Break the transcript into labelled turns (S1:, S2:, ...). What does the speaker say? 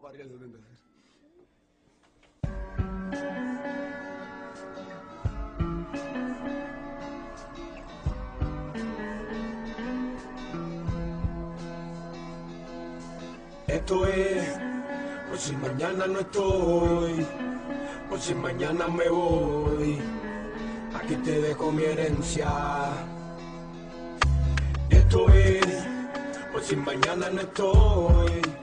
S1: para arriba el 70. Esto es, por si mañana no estoy, por si mañana me voy, aquí te dejo mi herencia. Esto es, por si mañana no estoy,